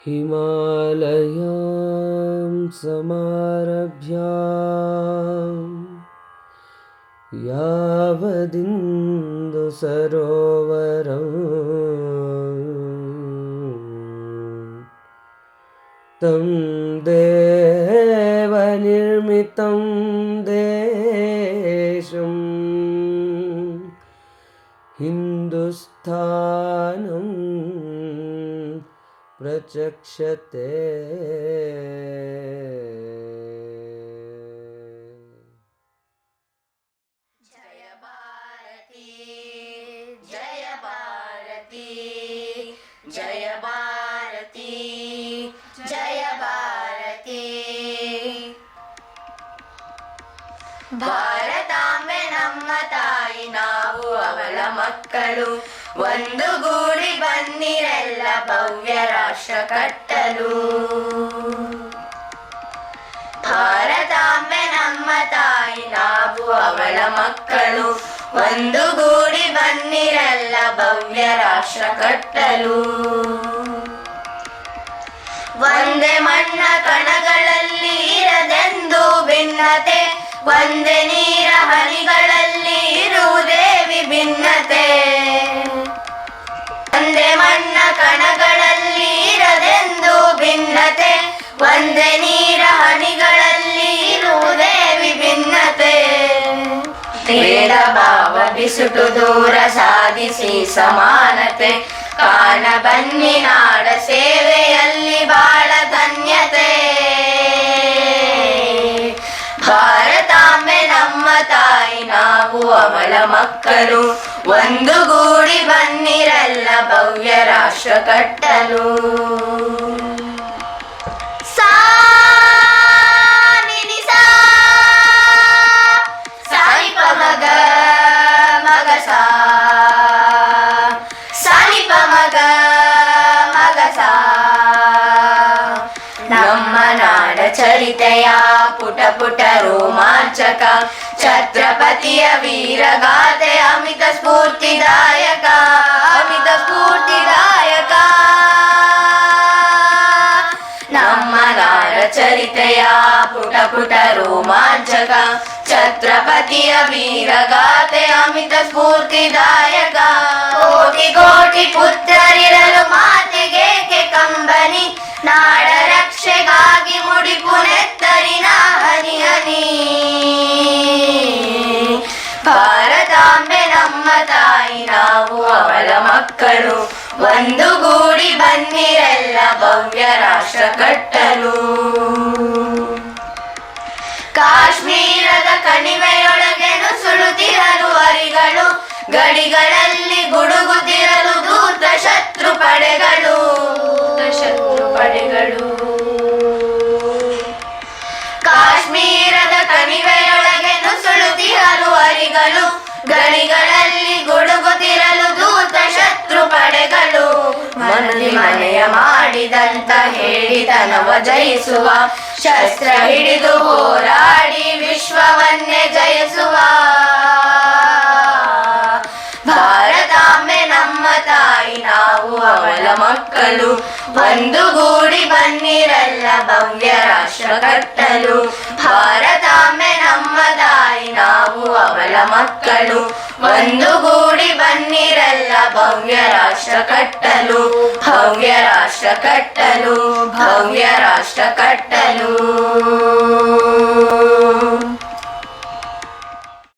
हिमालयां समारभ्य यावदिन्दुसरोवरं तं देवनिर्मितं देशं हिन्दुस्थानं प्रचक्षते। जय भारती जय भारती जय भारती जय भारती ಭಾರತಾಂಬೆ ನಮ್ಮ ತಾಯಿ, ನಾವು ಅವಳ ಮಕ್ಕಳು. ಒಂದುಗೂಡಿ ಬನ್ನಿರೆಲ್ಲ ಭವ್ಯ ರಾಷ್ಟ್ರ ಕಟ್ಟಲು. ಭಾರತಾಂಬೆ ನಮ್ಮ ತಾಯಿ, ನಾವು ಅವಳ ಮಕ್ಕಳು. ಒಂದುಗೂಡಿ ಬನ್ನಿರೆಲ್ಲ ಭವ್ಯ ರಾಷ್ಟ್ರ ಕಟ್ಟಲು. ಒಂದೇ ಮಣ್ಣ ಕಣಗಳಲ್ಲಿ ಇರದೆಂದು ಭಿನ್ನತೆ, ಒಂದೇ ನೀರ ಹನಿಗಳಲ್ಲಿ ಇರುವುದೇ ವಿಭಿನ್ನತೆ. ಒಂದೇ ಮಣ್ಣ ಕಣಗಳಲ್ಲಿ ಇರದೆಂದು ಭಿನ್ನತೆ, ಒಂದೇ ನೀರ ಹನಿಗಳಲ್ಲಿ ಇರುವುದೇ ವಿಭಿನ್ನತೆ. ಭೇದ ಭಾವ ಬಿಸುಟು ದೂರ ಸಾಧಿಸಿ ಸಮಾನತೆ, ಕಾಣ ಬನ್ನಿ ನಾಡ ಸೇವೆಯಲ್ಲಿ ಬಾಳ ಧನ್ಯತೆ. ಭಾರತಾಂಬೆ ನಮ್ಮ ತಾಯಿ, ನಾವು ಅವಳ ಮಕ್ಕಳು. ಒಂದುಗೂಡಿ ಬನ್ನಿರೆಲ್ಲ ಭವ್ಯ ರಾಷ್ಟ್ರ ಕಟ್ಟಲು. ನಮ್ಮ ನಾಡ ಚರಿತೆಯ ಪುಟ ಪುಟ ರೋಮಾಂಚಕ, ಛತ್ರಪತಿಯ ವೀರಗಾಥೆ ಅಮಿತ ಸ್ಫೂರ್ತಿದಾಯಕ, ಅಮಿತ ಸ್ಫೂರ್ತಿದಾಯಕ. ನಮ್ಮ ನಾಡ ಚರಿತೆಯ ಪುಟ ಪುಟ ರೋಮಾಂಚಕ, ಛತ್ರಪತಿಯ ವೀರಗಾಥೆ ಅಮಿತ ಸ್ಫೂರ್ತಿದಾಯಕ. ಕೋಟಿ ಕೋಟಿ ಪುತ್ರರಿರಲು ಮಾತೆಗೇಕೆ ಕಂಬನಿ, ನಾಡ ರಕ್ಷೆಗಾಗಿ ಮುಡಿಪು ನೆತ್ತರಿನ ಹನಿ ಹನಿ. ಭಾರತಾಂಬೆ ನಮ್ಮ ತಾಯಿ, ನಾವು ಅವಳ ಮಕ್ಕಳು. ಒಂದುಗೂಡಿ ಬನ್ನಿರೆಲ್ಲ ಭವ್ಯ ರಾಷ್ಟ್ರ ಕಟ್ಟಲು. ಕಾಶ್ಮೀರದ ಕಣಿವೆಯೊಳಗೆ ನುಸುಳುತ್ತಿರಲು ಅರಿಗಳು, ಗಡಿಗಳಲ್ಲಿ ಗುಡುಗುತ್ತಿರಲು ದೂತ ಶತ್ರು ಪಡೆಗಳು, ಶತ್ರು ಪಡೆಗಳು. ಕಾಶ್ಮೀರದ ಕಣಿವೆಯೊಳಗೆ ನುಸುಳುತ್ತಿರಲು ಅರಿಗಳು, ಗಡಿಗಳಲ್ಲಿ ಗುಡುಗುತ್ತಿರಲು ದೂತ ಶತ್ರು ಪಡೆಗಳು. ಮನದಿ ಮನೆಯ ಮಾಡಿದಂತ ಹೇಳಿತನವ ಜಯಿಸುವ, ಶಸ್ತ್ರ ಹಿಡಿದು ಹೋರಾಡಿ ವಿಶ್ವವನ್ನೇ ಜಯಿಸುವ. ಭಾರತಾಂಬೆ ನಮ್ಮ ತಾಯಿ, ನಾವು ಅವಳ ಮಕ್ಕಳು. ಒಂದುಗೂಡಿ ಬನ್ನಿರೆಲ್ಲ ಭವ್ಯ ರಾಷ್ಟ್ರ ಕಟ್ಟಲು. ಭಾರತಾಂಬೆ ನಮ್ಮ ತಾಯಿ, ನಾವು ಅವಳ ಮಕ್ಕಳು. ಒಂದುಗೂಡಿ ಬನ್ನಿರೆಲ್ಲ ಭವ್ಯ ರಾಷ್ಟ್ರ ಕಟ್ಟಲು. ಭವ್ಯ ರಾಷ್ಟ್ರ ಕಟ್ಟಲು, ಭವ್ಯ ರಾಷ್ಟ್ರ ಕಟ್ಟಲು.